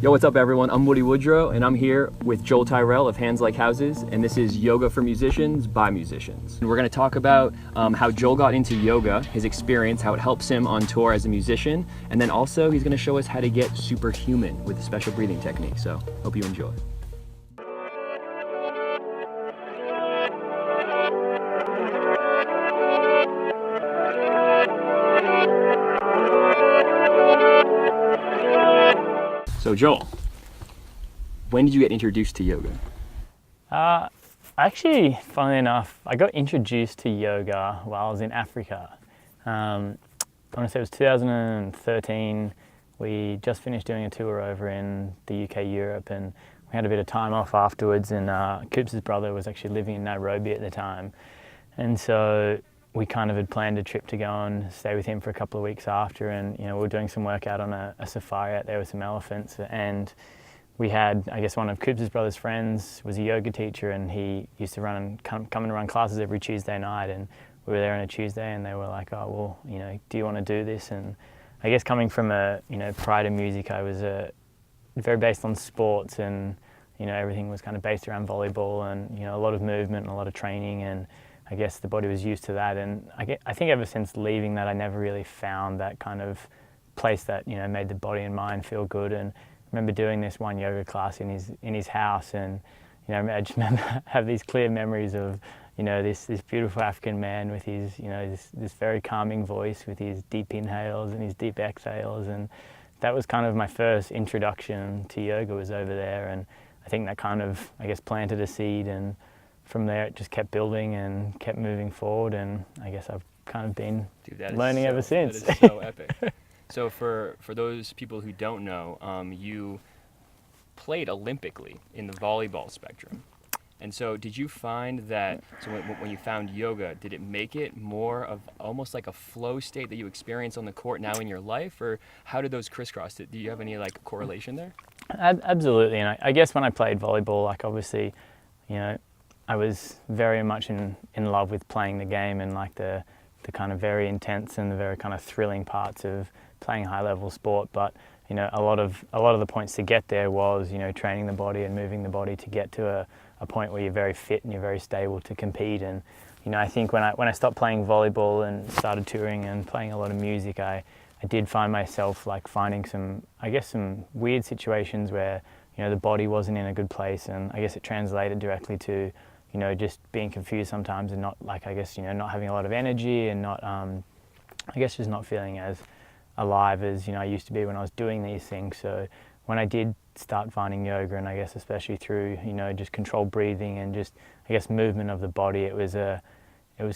Yo, what's up everyone? I'm Woodrow and I'm here with Joel Tyrrell of Hands Like Houses, and this is Yoga for Musicians by Musicians. And we're going to talk about how Joel got into yoga, his experience, how it helps him on tour as a musician, and then also he's going to show us how to get superhuman with a special breathing technique. So, hope you enjoy. So Joel, when did you get introduced to yoga? Actually, funnily enough, I got introduced to yoga while I was in Africa. I want to say it was 2013. We just finished doing a tour over in the UK, Europe, and we had a bit of time off afterwards, and Coops' brother was actually living in Nairobi at the time. And so we kind of had planned a trip to go and stay with him for a couple of weeks after, and we were doing some work out on a safari out there with some elephants, and we had, I guess, one of Coops' brother's friends was a yoga teacher, and he used to come and run classes every Tuesday night, and we were there on a Tuesday, and they were like, oh, well, do you want to do this? And I guess coming from prior to music, I was very based on sports, and everything was kind of based around volleyball, and a lot of movement and a lot of training, and I guess the body was used to that. And I think ever since leaving that, I never really found that kind of place that made the body and mind feel good. And I remember doing this one yoga class in his house, and I just remember have these clear memories of this beautiful African man with his this very calming voice, with his deep inhales and his deep exhales, and that was kind of my first introduction to yoga, was over there. And I think that kind of, I guess, planted a seed, and from there it just kept building and kept moving forward, and I guess I've kind of been learning ever since. That is so epic. So for those people who don't know, you played Olympically in the volleyball spectrum. And so did you find that, so when you found yoga, did it make it more of almost like a flow state that you experience on the court now in your life, or how did those crisscross? Do you have any correlation there? Absolutely, and I guess when I played volleyball, obviously, I was very much in love with playing the game, and the kind of very intense and the very kind of thrilling parts of playing high level sport. But a lot of the points to get there was training the body and moving the body to get to a point where you're very fit and you're very stable to compete. And I think when I stopped playing volleyball and started touring and playing a lot of music, I did find myself finding some weird situations where the body wasn't in a good place, and I guess it translated directly to just being confused sometimes, and not not having a lot of energy, and not just not feeling as alive as I used to be when I was doing these things. So when I did start finding yoga, and I guess especially through just controlled breathing and just movement of the body, it was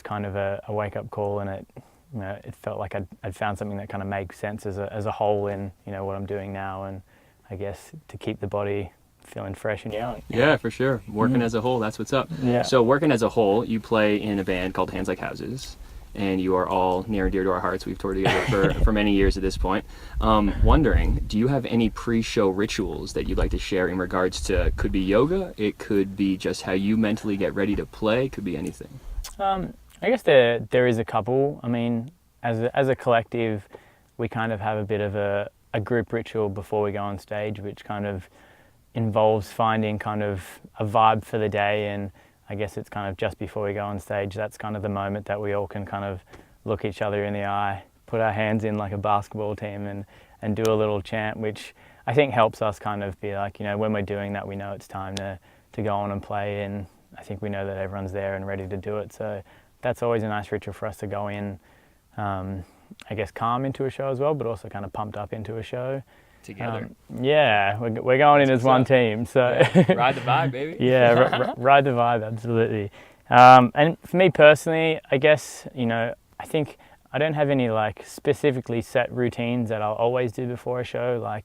kind of a wake-up call, and it felt like I'd found something that kind of made sense as a whole in what I'm doing now, and I guess to keep the body feeling fresh and young. Yeah, for sure. Working as a whole, that's what's up. Yeah. So working as a whole, you play in a band called Hands Like Houses, and you are all near and dear to our hearts. We've toured together for many years at this point. Wondering, do you have any pre-show rituals that you'd like to share in regards to, could be yoga, it could be just how you mentally get ready to play, could be anything? I guess there is a couple. I mean, as a collective, we kind of have a bit of a group ritual before we go on stage, which kind of involves finding kind of a vibe for the day. And I guess it's kind of just before we go on stage, that's kind of the moment that we all can kind of look each other in the eye, put our hands in like a basketball team, and do a little chant, which I think helps us kind of be when we're doing that, we know it's time to go on and play, and I think we know that everyone's there and ready to do it. So that's always a nice ritual for us to go in, I guess, calm into a show as well, but also kind of pumped up into a show. Together. Yeah, we're going in as one team. So yeah. Ride the vibe, baby. Yeah, ride the vibe, absolutely. And for me personally, I guess, I think I don't have any specifically set routines that I'll always do before a show.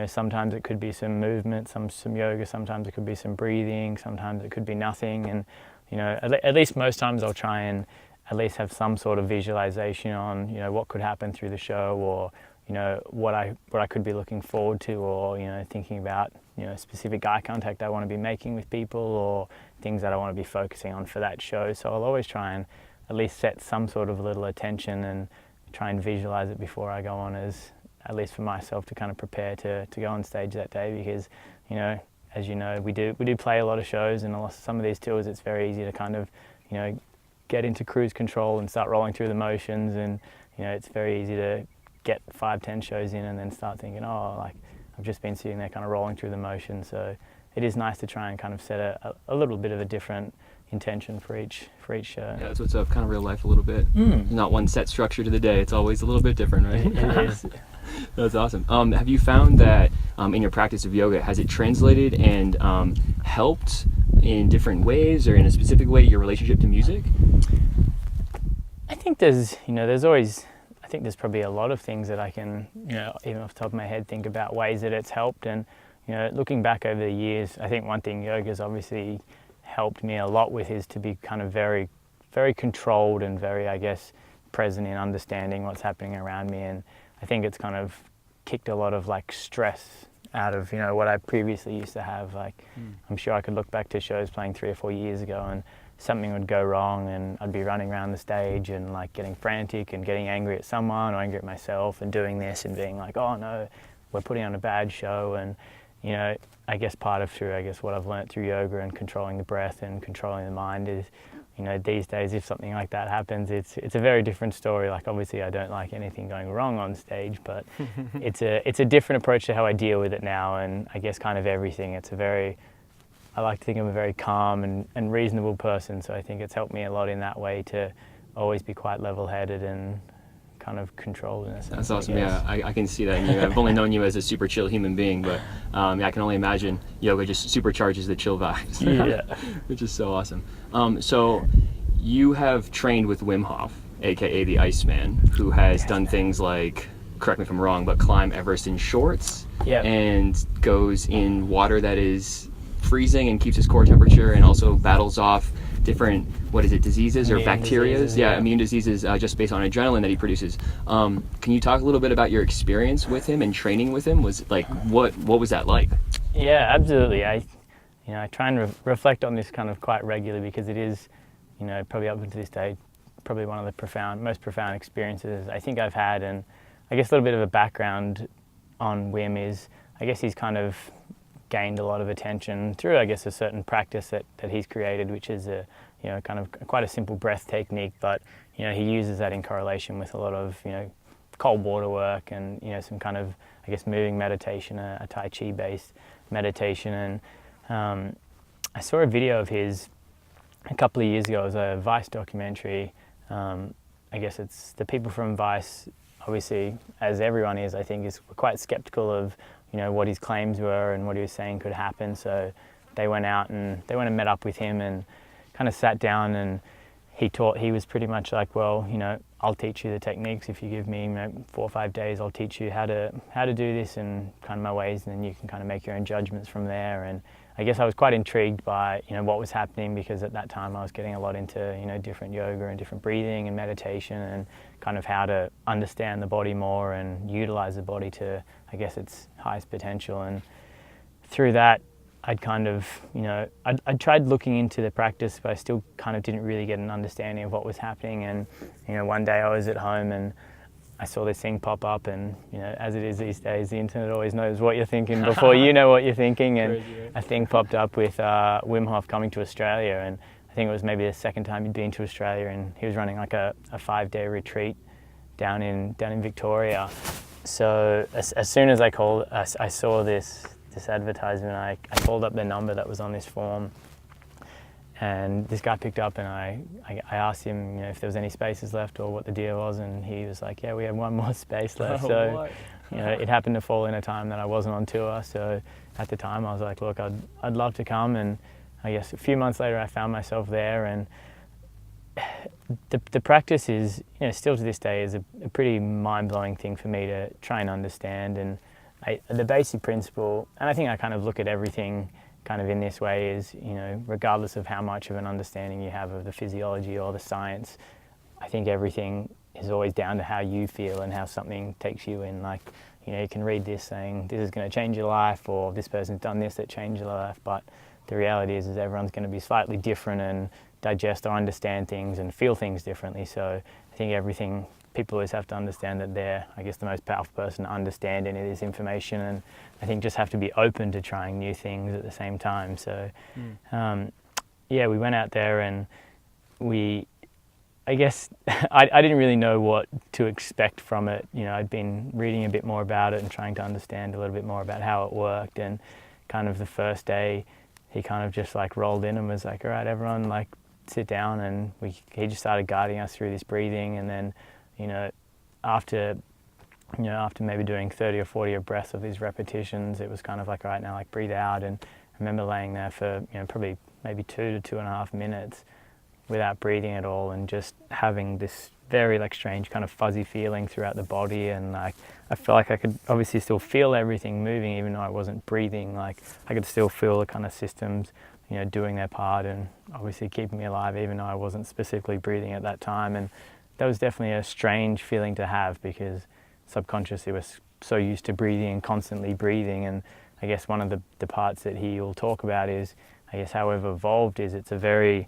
Sometimes it could be some movement, some yoga, sometimes it could be some breathing, sometimes it could be nothing. And, at least most times I'll try and at least have some sort of visualization on, what could happen through the show, or what I could be looking forward to, or thinking about specific eye contact I want to be making with people, or things that I want to be focusing on for that show. So I'll always try and at least set some sort of little attention and try and visualize it before I go on as at least for myself, to kind of prepare to go on stage that day, because, you know, as you know, we do play a lot of shows, and some of these tours it's very easy to kind of, you know, get into cruise control and start rolling through the motions, and, you know, it's very easy to get 5-10 shows in and then start thinking, oh, like, I've just been sitting there kind of rolling through the motions. So it is nice to try and kind of set a little bit of a different intention for each show. Yeah, that's what's up, kind of real life a little bit. Not one set structure to the day. It's always a little bit different, right? It is. That's awesome. Have you found that in your practice of yoga, has it translated and helped in different ways, or in a specific way, your relationship to music? I think there's always, I think there's probably a lot of things that I can, you know, even off the top of my head, think about ways that it's helped. And, you know, looking back over the years, I think one thing yoga's obviously helped me a lot with is to be kind of very, very controlled and very, I guess, present in understanding what's happening around me. And I think it's kind of kicked a lot of like stress out of, you know, what I previously used to have. Like, I'm sure I could look back to shows playing 3 or 4 years ago, and something would go wrong, and I'd be running around the stage and like getting frantic and getting angry at someone or angry at myself, and doing this and being like, oh no, we're putting on a bad show. And, you know, I guess part of what I've learned through yoga and controlling the breath and controlling the mind is, you know, these days if something like that happens, it's a very different story. Like, obviously I don't like anything going wrong on stage, but it's a different approach to how I deal with it now. And I guess kind of everything, I like to think I'm a very calm and reasonable person, so I think it's helped me a lot in that way to always be quite level-headed and kind of controlled in a sense. That's awesome. Yeah, I can see that in you. I've only known you as a super chill human being, but I can only imagine yoga just supercharges the chill vibes. Yeah. Which is so awesome. So you have trained with Wim Hof, aka the Iceman, who has done things like, correct me if I'm wrong, but climb Everest in shorts, and goes in water that is freezing and keeps his core temperature, and also battles off different, diseases or bacteria? Immune diseases, just based on adrenaline that he produces. Can you talk a little bit about your experience with him and training with him? Was like, what was that like? Yeah, absolutely. I try and reflect on this kind of quite regularly, because it is, you know, probably up until this day, probably one of the most profound experiences I think I've had. And I guess a little bit of a background on Wim is, I guess he's kind of gained a lot of attention through, I guess, a certain practice that he's created, which is kind of quite a simple breath technique, but, you know, he uses that in correlation with a lot of, you know, cold water work and, you know, some kind of, I guess, moving meditation, a Tai Chi based meditation. And I saw a video of his a couple of years ago. It was a Vice documentary. I guess it's the people from Vice, obviously, as everyone is, I think, is quite skeptical of, you know, what his claims were and what he was saying could happen. So they went and met up with him and kind of sat down, and he was pretty much like, well, you know, I'll teach you the techniques. If you give me, you know, 4 or 5 days, I'll teach you how to do this and kind of my ways, and then you can kind of make your own judgments from there. And I guess I was quite intrigued by, you know, what was happening, because at that time I was getting a lot into, you know, different yoga and different breathing and meditation, and kind of how to understand the body more and utilize the body to, I guess, its highest potential. And through that, I'd kind of, you know, I'd tried looking into the practice, but I still kind of didn't really get an understanding of what was happening. And, you know, one day I was at home and I saw this thing pop up, and, you know, as it is these days, the internet always knows what you're thinking before you know what you're thinking. And a thing popped up with Wim Hof coming to Australia, and I think it was maybe the second time he'd been to Australia, and he was running like a 5-day retreat down in Victoria. So as soon as I saw this advertisement, I called up the number that was on this form, and this guy picked up, and I asked him, you know, if there was any spaces left or what the deal was, and he was like, yeah, we have one more space left. So, you know, it happened to fall in a time that I wasn't on tour, so at the time I was like, look, I'd love to come. And I guess a few months later I found myself there, and the practice is, you know, still to this day is a pretty mind-blowing thing for me to try and understand. And the basic principle, and I think I kind of look at everything kind of in this way, is, you know, regardless of how much of an understanding you have of the physiology or the science, I think everything is always down to how you feel and how something takes you in. Like, you know, you can read this saying this is going to change your life, or this person's done this that changed your life, but the reality is everyone's going to be slightly different and digest or understand things and feel things differently. So I think everything people always have to understand that they're, I guess, the most powerful person to understand any of this information, and I think just have to be open to trying new things at the same time. So, yeah, we went out there and I guess I didn't really know what to expect from it. You know, I'd been reading a bit more about it and trying to understand a little bit more about how it worked, and kind of the first day he kind of just like rolled in and was like, all right, everyone, like sit down, and he just started guiding us through this breathing. And then, after maybe doing 30 or 40 breaths of these repetitions, it was kind of like, all right, now like breathe out. And I remember laying there for, probably maybe 2 to 2.5 minutes without breathing at all, and just having this very like strange kind of fuzzy feeling throughout the body. And like I felt like I could obviously still feel everything moving, even though I wasn't breathing. Like I could still feel the kind of systems doing their part and obviously keeping me alive, even though I wasn't specifically breathing at that time. And that was definitely a strange feeling to have, because subconsciously we're so used to breathing and constantly breathing. And I guess one of the parts that he will talk about is, I guess, how we've evolved is it's a very,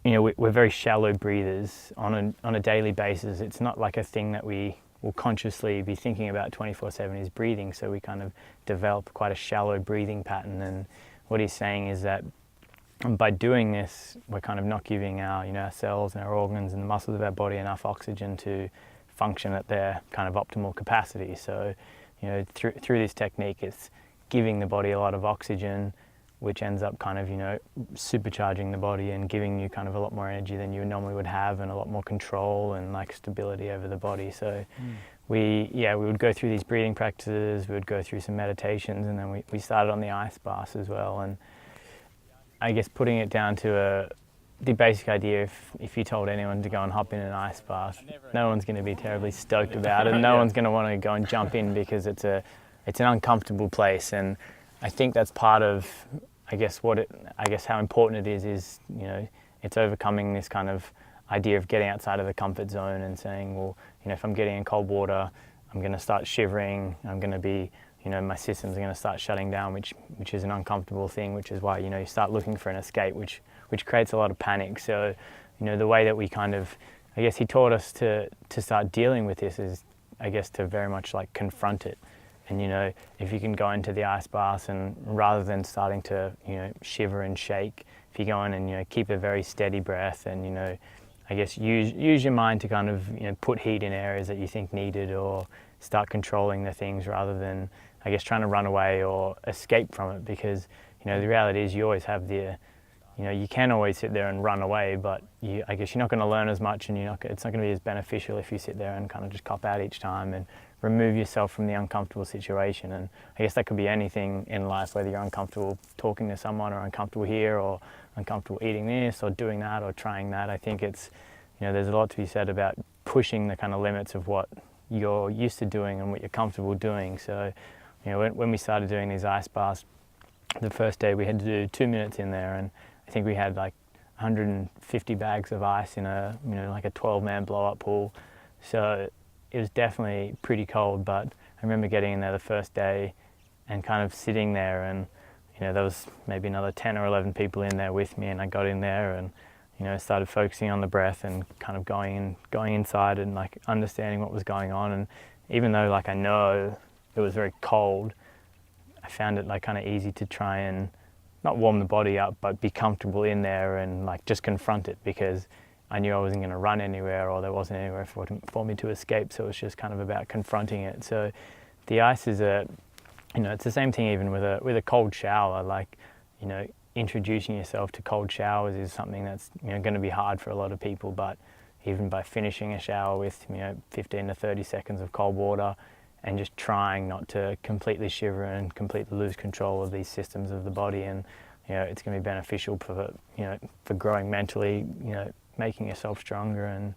we're very shallow breathers on a daily basis. It's not like a thing that we will consciously be thinking about 24/7 is breathing. So we kind of develop quite a shallow breathing pattern. And what he's saying is that by doing this, we're kind of not giving our cells and our organs and the muscles of our body enough oxygen to function at their kind of optimal capacity. So, through this technique, it's giving the body a lot of oxygen, which ends up kind of, supercharging the body and giving you kind of a lot more energy than you normally would have, and a lot more control and like stability over the body. So we would go through these breathing practices, we would go through some meditations, and then we started on the ice baths as well. And I guess putting it down to the basic idea, if you told anyone to go and hop in an ice bath, no one's going to be terribly stoked about it. No one's going to want to go and jump in, because it's an uncomfortable place. And I think that's part of, how important it is, it's overcoming this kind of idea of getting outside of the comfort zone and saying, well, if I'm getting in cold water, I'm going to start shivering, I'm going to be, my systems are going to start shutting down, which is an uncomfortable thing, which is why, you start looking for an escape, which creates a lot of panic. So, the way that we kind of, he taught us to start dealing with this is, to very much like confront it. And, if you can go into the ice bath, and rather than starting to, shiver and shake, if you go in and, keep a very steady breath and, use your mind to kind of, put heat in areas that you think needed, or start controlling the things rather than, trying to run away or escape from it. Because, the reality is you always have you can always sit there and run away, but you're not going to learn as much, and it's not going to be as beneficial if you sit there and kind of just cop out each time and remove yourself from the uncomfortable situation. And I guess that could be anything in life, whether you're uncomfortable talking to someone, or uncomfortable here, or uncomfortable eating this, or doing that, or trying that. I think it's, there's a lot to be said about pushing the kind of limits of what you're used to doing and what you're comfortable doing. So, when we started doing these ice baths, the first day we had to do 2 minutes in there, and I think we had like 150 bags of ice in a, like a 12-man blow-up pool. So it was definitely pretty cold, but I remember getting in there the first day and kind of sitting there, and, there was maybe another 10 or 11 people in there with me, and I got in there and, started focusing on the breath and kind of going inside and like understanding what was going on. And even though like I know it was very cold, I found it like kind of easy to try and not warm the body up, but be comfortable in there and like just confront it, because I knew I wasn't going to run anywhere, or there wasn't anywhere for me to escape. So it was just kind of about confronting it. So the ice is it's the same thing even with a cold shower. Like, introducing yourself to cold showers is something that's going to be hard for a lot of people. But even by finishing a shower with 15 to 30 seconds of cold water, and just trying not to completely shiver and completely lose control of these systems of the body, and it's going to be beneficial for for growing mentally, making yourself stronger. And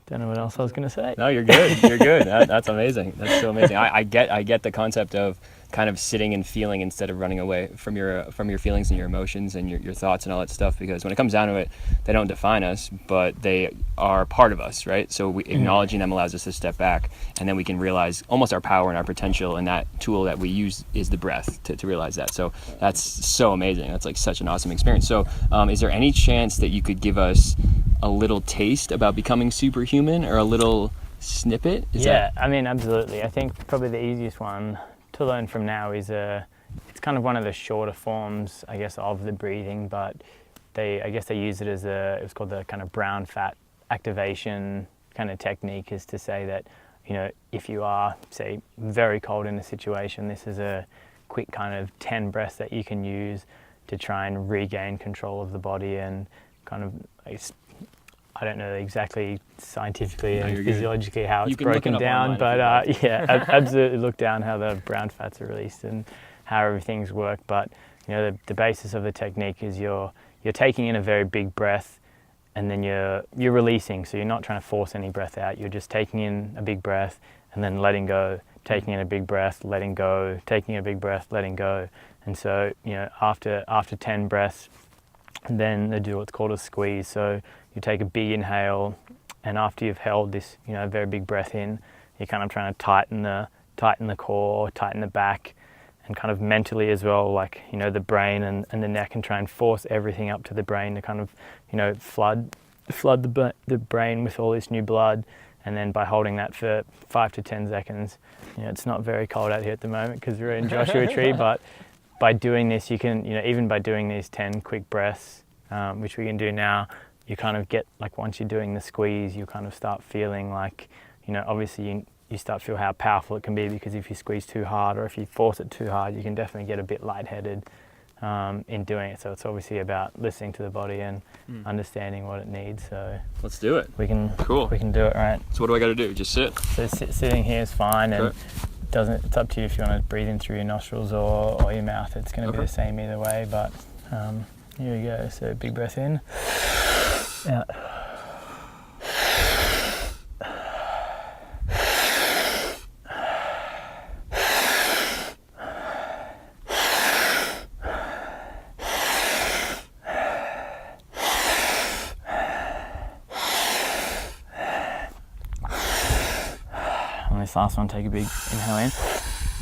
don't know what else I was going to say. No, you're good. You're good. That's amazing. That's so amazing. I get the concept of kind of sitting and feeling instead of running away from your feelings and your emotions and your thoughts and all that stuff, because when it comes down to it, they don't define us, but they are part of us, right? So acknowledging them allows us to step back, and then we can realize almost our power and our potential, and that tool that we use is the breath to realize that. So that's so amazing. That's like such an awesome experience. So is there any chance that you could give us a little taste about becoming superhuman, or a little snippet? I mean, absolutely. I think probably the easiest one to learn from now is it's kind of one of the shorter forms, I guess, of the breathing, but I guess they use it as it was called the kind of brown fat activation kind of technique, is to say that, you know, if you are, say, very cold in a situation, this is a quick kind of 10 breaths that you can use to try and regain control of the body, and kind of, I don't know exactly scientifically and physiologically how it's broken down, but absolutely look down how the brown fats are released and how everything's worked. But you know, the basis of the technique is you're taking in a very big breath, and then you're releasing. So you're not trying to force any breath out. You're just taking in a big breath and then letting go, taking in a big breath, letting go, taking in a big breath, letting go. And so, you know, after 10 breaths, then they do what's called a squeeze. So you take a big inhale, and after you've held this, you know, very big breath in, you're kind of trying to tighten the core, tighten the back, and kind of mentally as well, like, you know, the brain and the neck, and try and force everything up to the brain to kind of, you know, flood the brain with all this new blood. And then by holding that for 5 to 10 seconds, you know, it's not very cold out here at the moment because we're in Joshua Tree, but by doing this, you can, you know, even by doing these 10 quick breaths, which we can do now, you kind of get, like, once you're doing the squeeze, you kind of start feeling like, you know, obviously you start to feel how powerful it can be, because if you squeeze too hard or if you force it too hard, you can definitely get a bit lightheaded in doing it. So it's obviously about listening to the body and understanding what it needs. So let's do it. We can do it, right? So what do I got to do? Just sit? So sitting here is fine, and it's up to you if you want to breathe in through your nostrils or your mouth. It's going to be the same either way, but here we go. So big breath in, out. This last one, take a big inhale in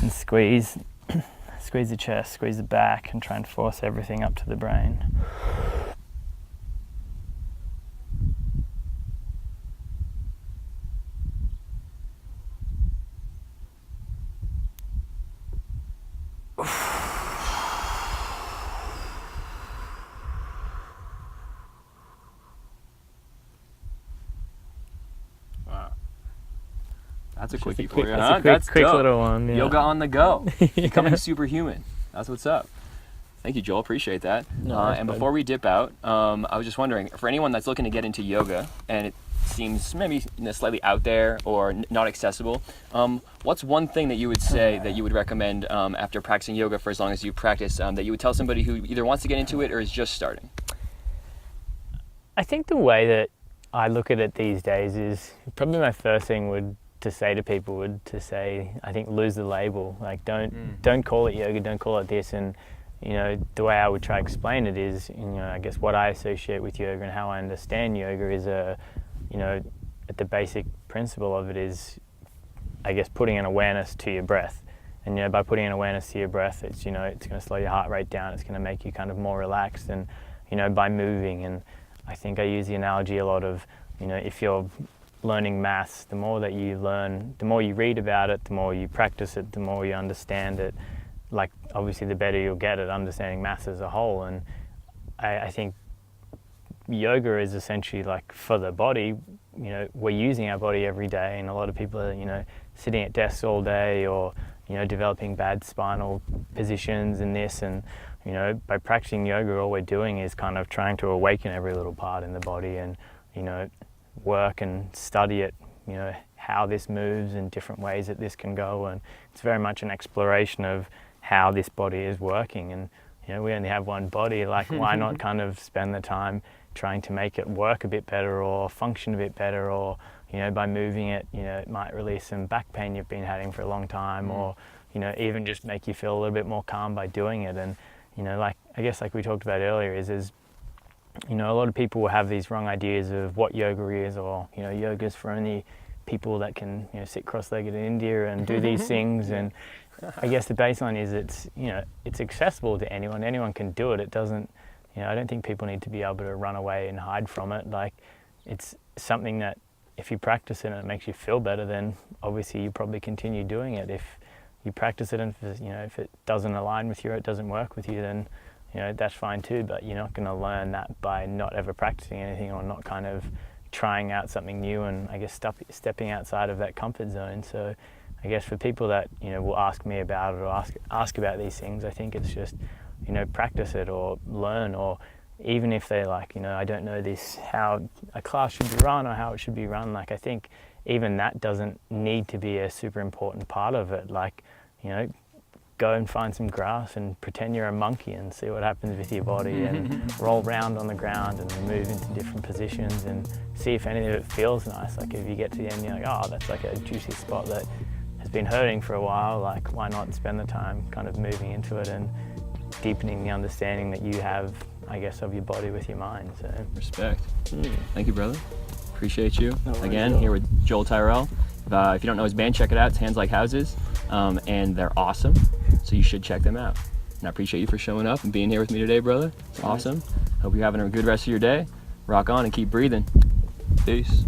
and squeeze the chest, squeeze the back, and try and force everything up to the brain. That's a quickie for you, huh? That's a quick little one. Yeah. Yoga on the go. Becoming superhuman. That's what's up. Thank you, Joel. Appreciate that. And before we dip out, I was just wondering, for anyone that's looking to get into yoga and it seems maybe slightly out there or not accessible, what's one thing that you would say that you would recommend after practicing yoga for as long as you practice, that you would tell somebody who either wants to get into it or is just starting? I think the way that I look at it these days is probably my first thing to say to people would to say, I think, lose the label. Like, don't call it yoga, don't call it this. And, you know, the way I would try to explain it is, you know, I guess what I associate with yoga and how I understand yoga is you know, at the basic principle of it is, I guess, putting an awareness to your breath. And, you know, by putting an awareness to your breath, it's, you know, it's going to slow your heart rate down. It's going to make you kind of more relaxed, and, you know, by moving. And I think I use the analogy a lot of, you know, if you're learning maths, the more that you learn, the more you read about it, the more you practice it, the more you understand it, like, obviously the better you'll get at understanding maths as a whole. And I think yoga is essentially, like, for the body. You know, we're using our body every day, and a lot of people are, you know, sitting at desks all day, or, you know, developing bad spinal positions and this, and, you know, by practicing yoga, all we're doing is kind of trying to awaken every little part in the body, and, you know, work and study it, you know, how this moves and different ways that this can go. And it's very much an exploration of how this body is working. And, you know, we only have one body, like, why not kind of spend the time trying to make it work a bit better or function a bit better, or, you know, by moving it, you know, it might release some back pain you've been having for a long time, or, even just make you feel a little bit more calm by doing it. And like I guess like we talked about earlier is a lot of people will have these wrong ideas of what yoga is, or yoga's for only people that can sit cross-legged in India and do these things. And I guess the baseline is it's accessible to anyone. Anyone can do it. It doesn't, I don't think people need to be able to run away and hide from it. Like, it's something that if you practice it and it makes you feel better, then obviously you probably continue doing it. If you practice it and if it doesn't align with you or it doesn't work with you, then that's fine too. But you're not going to learn that by not ever practicing anything or not kind of trying out something new and I guess stepping outside of that comfort zone. So I guess for people that will ask me about it or ask about these things, I think it's just practice it or learn, or even if they're like I don't know how a class should be run or how it should be run, like I think even that doesn't need to be a super important part of it. Like go and find some grass and pretend you're a monkey and see what happens with your body, and roll around on the ground and move into different positions and see if any of it feels nice. Like if you get to the end, you're like, oh, that's like a juicy spot that has been hurting for a while. Like, why not spend the time kind of moving into it and deepening the understanding that you have, I guess, of your body with your mind. So respect. Thank you, brother. Appreciate you. Again, here with Joel Tyrrell. If you don't know his band, check it out. It's Hands Like Houses, and they're awesome. So you should check them out. And I appreciate you for showing up and being here with me today, brother. It's awesome. Hope you're having a good rest of your day. Rock on and keep breathing. Peace.